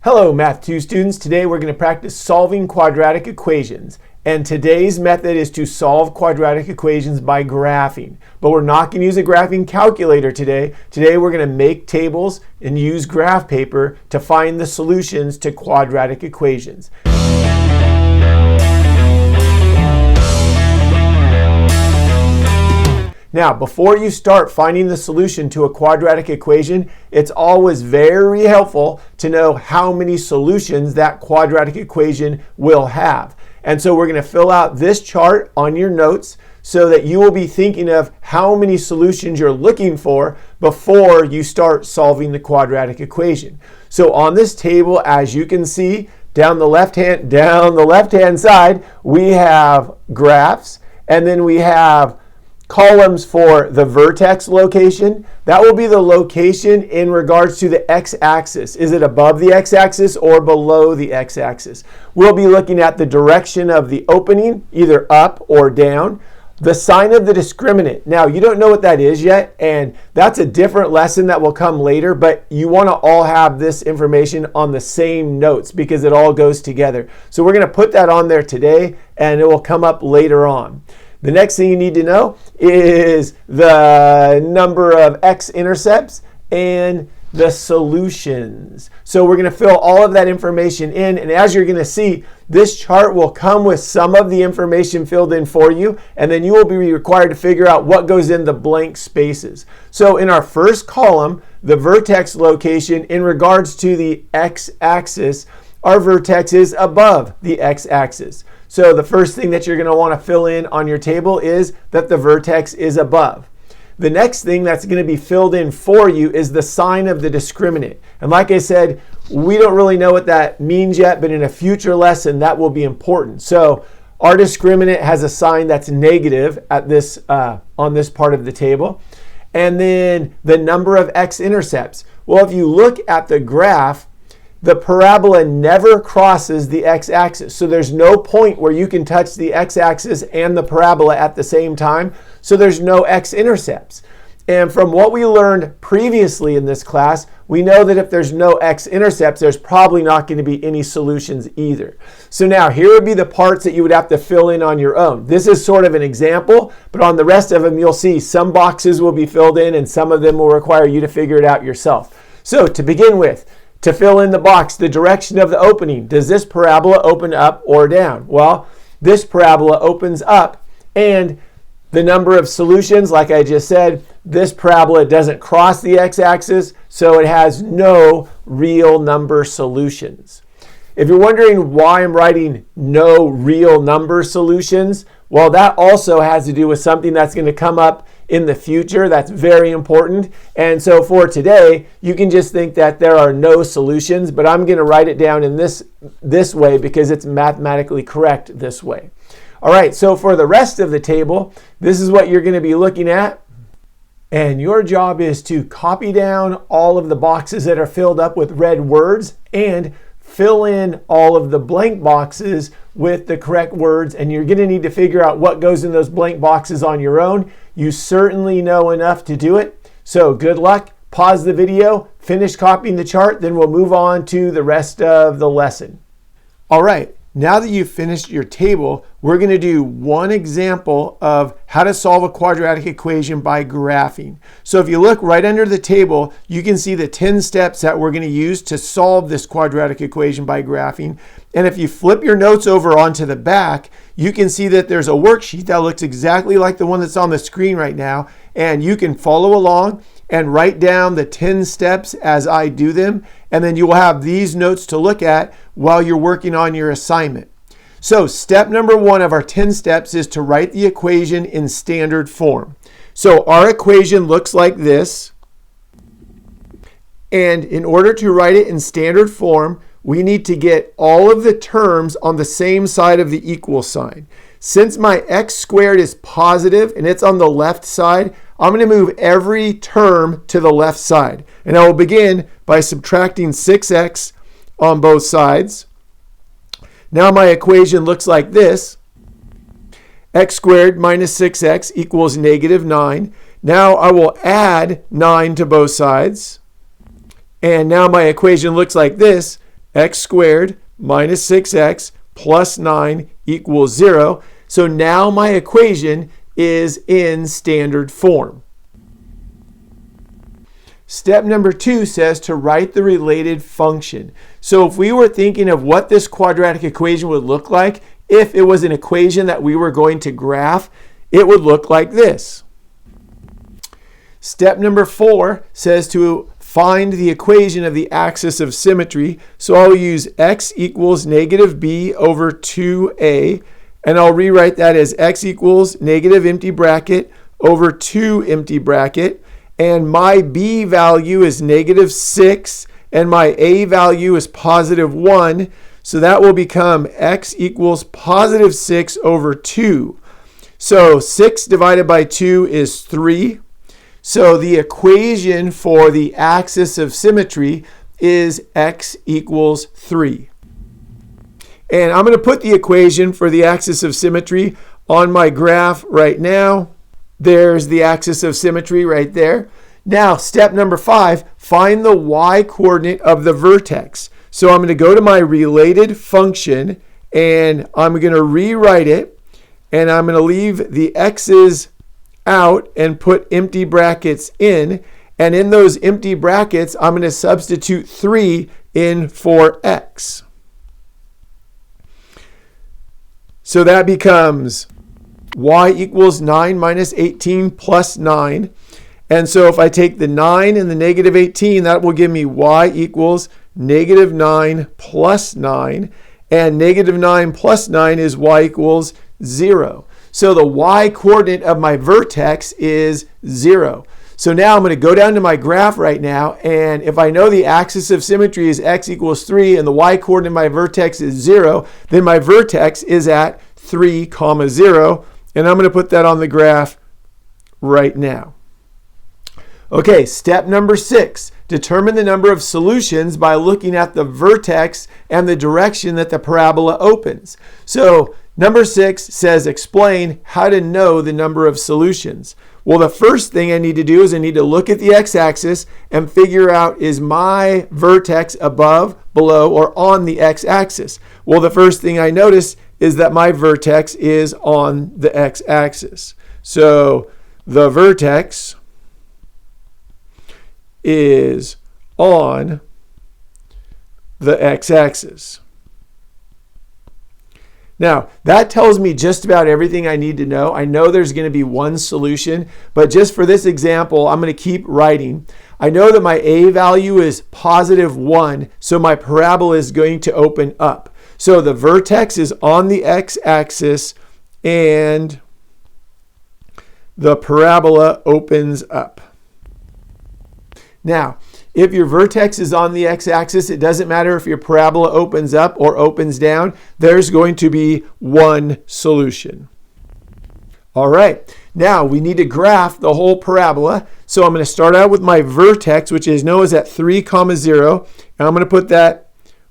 Hello, Math 2 students. Today we're going to practice solving quadratic equations. And today's method is to solve quadratic equations by graphing. But we're not going to use a graphing calculator today. Today we're going to make tables and use graph paper to find the solutions to quadratic equations. Now, before you start finding the solution to a quadratic equation, it's always very helpful to know how many solutions that quadratic equation will have. And so we're going to fill out this chart on your notes so that you will be thinking of how many solutions you're looking for before you start solving the quadratic equation. So on this table, as you can see, down the left-hand side, we have graphs, and then we have columns for the vertex location. That will be the location in regards to the x-axis. Is it above the x-axis or below the x-axis? We'll be looking at the direction of the opening, either up or down. The sign of the discriminant. Now, you don't know what that is yet, and that's a different lesson that will come later, but you want to all have this information on the same notes because it all goes together. So we're going to put that on there today, and it will come up later on. The next thing you need to know is the number of x-intercepts and the solutions. So we're going to fill all of that information in, and as you're going to see, this chart will come with some of the information filled in for you, and then you will be required to figure out what goes in the blank spaces. So in our first column, the vertex location in regards to the x-axis, our vertex is above the x-axis. So the first thing that you're going to want to fill in on your table is that the vertex is above. The next thing that's going to be filled in for you is the sign of the discriminant. And like I said, we don't really know what that means yet, but in a future lesson that will be important. So our discriminant has a sign that's negative at this on this part of the table. And then the number of x-intercepts. Well, if you look at the graph, the parabola never crosses the x-axis. So there's no point where you can touch the x-axis and the parabola at the same time. So there's no x-intercepts. And from what we learned previously in this class, we know that if there's no x-intercepts, there's probably not going to be any solutions either. So now here would be the parts that you would have to fill in on your own. This is sort of an example, but on the rest of them, you'll see some boxes will be filled in and some of them will require you to figure it out yourself. So to begin with, to fill in the box, the direction of the opening. Does this parabola open up or down? Well, this parabola opens up, and the number of solutions, like I just said, this parabola doesn't cross the x-axis, so it has no real number solutions. If you're wondering why I'm writing no real number solutions, well, that also has to do with something that's going to come up in the future. That's very important. And so for today, you can just think that there are no solutions, but I'm going to write it down in this way because it's mathematically correct this way. All right, so for the rest of the table, this is what you're going to be looking at. And your job is to copy down all of the boxes that are filled up with red words and fill in all of the blank boxes with the correct words, and you're going to need to figure out what goes in those blank boxes on your own. You certainly know enough to do it, so good luck. Pause the video, finish copying the chart, then we'll move on to the rest of the lesson. All right, now that you've finished your table, we're going to do one example of how to solve a quadratic equation by graphing. So if you look right under the table, you can see the 10 steps that we're going to use to solve this quadratic equation by graphing. And if you flip your notes over onto the back, you can see that there's a worksheet that looks exactly like the one that's on the screen right now. And you can follow along and write down the 10 steps as I do them. And then you will have these notes to look at while you're working on your assignment. So step number 1 of our 10 steps is to write the equation in standard form. So our equation looks like this. And in order to write it in standard form, we need to get all of the terms on the same side of the equal sign. Since my x squared is positive and it's on the left side, I'm going to move every term to the left side. And I will begin by subtracting 6x on both sides. Now my equation looks like this. X squared minus 6x equals negative 9. Now I will add 9 to both sides. And now my equation looks like this. x squared minus 6x plus 9 equals 0. So now my equation is in standard form. Step number 2 says to write the related function. So if we were thinking of what this quadratic equation would look like, if it was an equation that we were going to graph, it would look like this. Step number 4 says to find the equation of the axis of symmetry. So I'll use x equals negative b over 2a, and I'll rewrite that as x equals negative empty bracket over 2 empty bracket. And my b value is negative 6, and my a value is positive 1. So that will become x equals positive 6 over 2. So 6 divided by 2 is 3. So the equation for the axis of symmetry is x equals 3. And I'm going to put the equation for the axis of symmetry on my graph right now. There's the axis of symmetry right there. Now, step number 5, find the y-coordinate of the vertex. So I'm going to go to my related function, and I'm going to rewrite it, and I'm going to leave the x's out and put empty brackets in. And in those empty brackets, I'm going to substitute 3 in for x. So that becomes y equals 9 minus 18 plus 9. And so if I take the 9 and the negative 18, that will give me y equals negative 9 plus 9. And negative 9 plus 9 is y equals 0. So the y-coordinate of my vertex is 0. So now I'm going to go down to my graph right now, and if I know the axis of symmetry is x equals 3 and the y-coordinate of my vertex is 0, then my vertex is at 3, 0, and I'm going to put that on the graph right now. Okay, step number 6. Determine the number of solutions by looking at the vertex and the direction that the parabola opens. So number 6 says explain how to know the number of solutions. Well, the first thing I need to do is I need to look at the x-axis and figure out, is my vertex above, below, or on the x-axis? Well, the first thing I notice is that my vertex is on the x-axis. So the vertex is on the x-axis. Now, that tells me just about everything I need to know. I know there's going to be one solution, but just for this example, I'm going to keep writing. I know that my a value is positive 1, so my parabola is going to open up. So the vertex is on the x-axis, and the parabola opens up. Now, if your vertex is on the x-axis, it doesn't matter if your parabola opens up or opens down. There's going to be one solution. All right, now we need to graph the whole parabola. So I'm going to start out with my vertex, which is known as at 3, 0, and I'm going to put that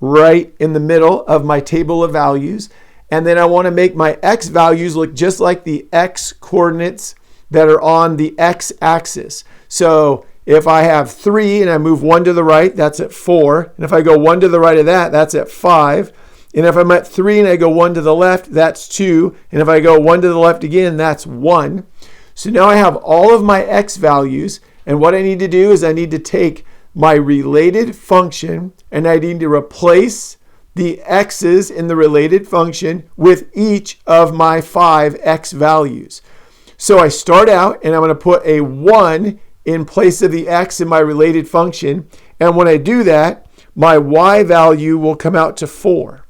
right in the middle of my table of values. And then I want to make my x values look just like the x coordinates that are on the x-axis. So if I have 3 and I move 1 to the right, that's at 4. And if I go 1 to the right of that, that's at 5. And if I'm at 3 and I go 1 to the left, that's 2. And if I go 1 to the left again, that's 1. So now I have all of my x values. And what I need to do is I need to take my related function and I need to replace the x's in the related function with each of my 5 x values. So I start out and I'm going to put a 1 in place of the x in my related function. And when I do that, my y value will come out to 4.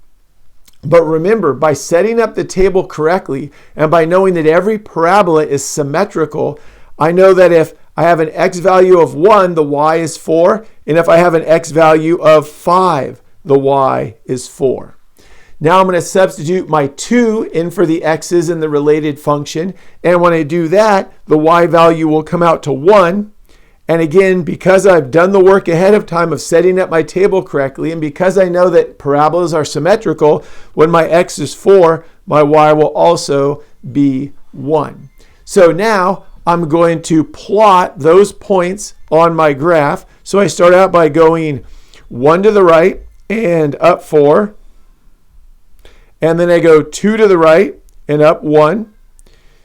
But remember, by setting up the table correctly and by knowing that every parabola is symmetrical, I know that if I have an x value of 1, the y is 4. And if I have an x value of 5, the y is 4. Now I'm going to substitute my 2 in for the x's in the related function. And when I do that, the y value will come out to 1. And again, because I've done the work ahead of time of setting up my table correctly, and because I know that parabolas are symmetrical, when my x is 4, my y will also be 1. So now I'm going to plot those points on my graph. So I start out by going 1 to the right and up 4. And then I go 2 to the right and up 1.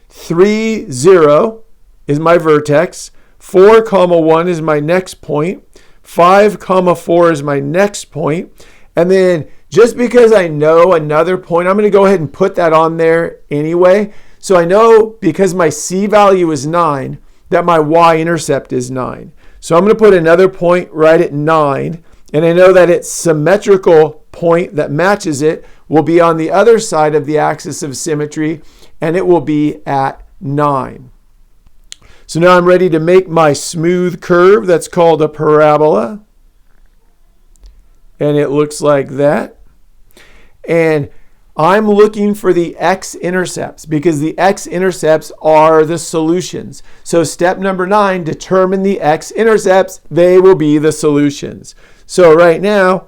3, 0 is my vertex. 4, 1 is my next point. 5, 4 is my next point. And then just because I know another point, I'm going to go ahead and put that on there anyway. So I know because my C value is 9, that my y-intercept is 9. So I'm going to put another point right at 9. And I know that its symmetrical point that matches it will be on the other side of the axis of symmetry, and it will be at 9. So now I'm ready to make my smooth curve that's called a parabola. And it looks like that. And I'm looking for the x-intercepts because the x-intercepts are the solutions. So step number 9, determine the x-intercepts. They will be the solutions. So right now,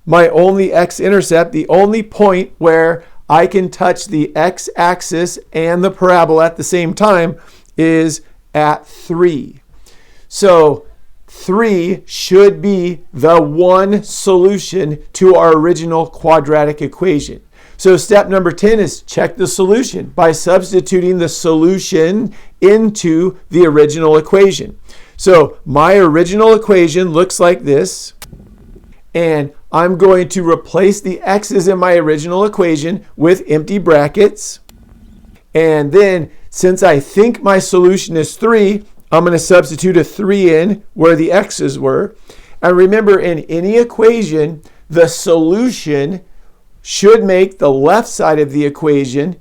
my only x-intercept, the only point where I can touch the x-axis and the parabola at the same time is at 3. So 3 should be the one solution to our original quadratic equation. So step number 10 is check the solution by substituting the solution into the original equation. So my original equation looks like this, and I'm going to replace the x's in my original equation with empty brackets. And then since I think my solution is 3, I'm going to substitute a 3 in where the x's were. And remember, in any equation, the solution should make the left side of the equation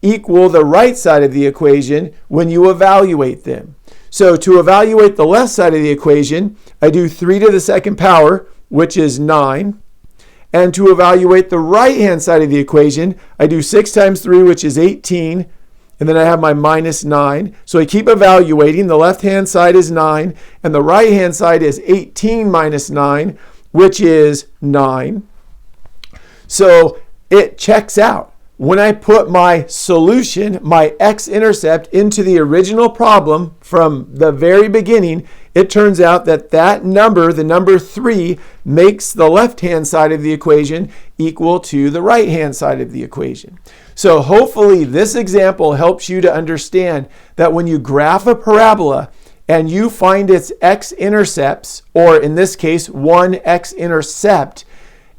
equal the right side of the equation when you evaluate them. So to evaluate the left side of the equation, I do 3 to the second power, which is 9. And to evaluate the right-hand side of the equation, I do 6 times 3, which is 18. And then I have my minus 9. So I keep evaluating. The left-hand side is 9. And the right-hand side is 18 minus 9, which is 9. So it checks out. When I put my solution, my x-intercept, into the original problem from the very beginning, it turns out that that number, the number 3, makes the left-hand side of the equation equal to the right-hand side of the equation. So hopefully this example helps you to understand that when you graph a parabola and you find its x-intercepts, or in this case, one x-intercept,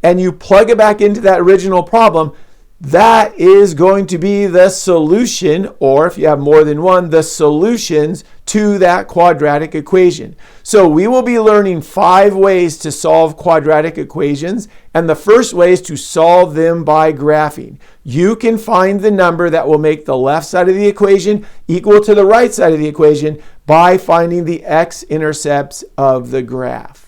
and you plug it back into that original problem, that is going to be the solution, or if you have more than one, the solutions to that quadratic equation. So we will be learning 5 ways to solve quadratic equations, and the first way is to solve them by graphing. You can find the number that will make the left side of the equation equal to the right side of the equation by finding the x-intercepts of the graph.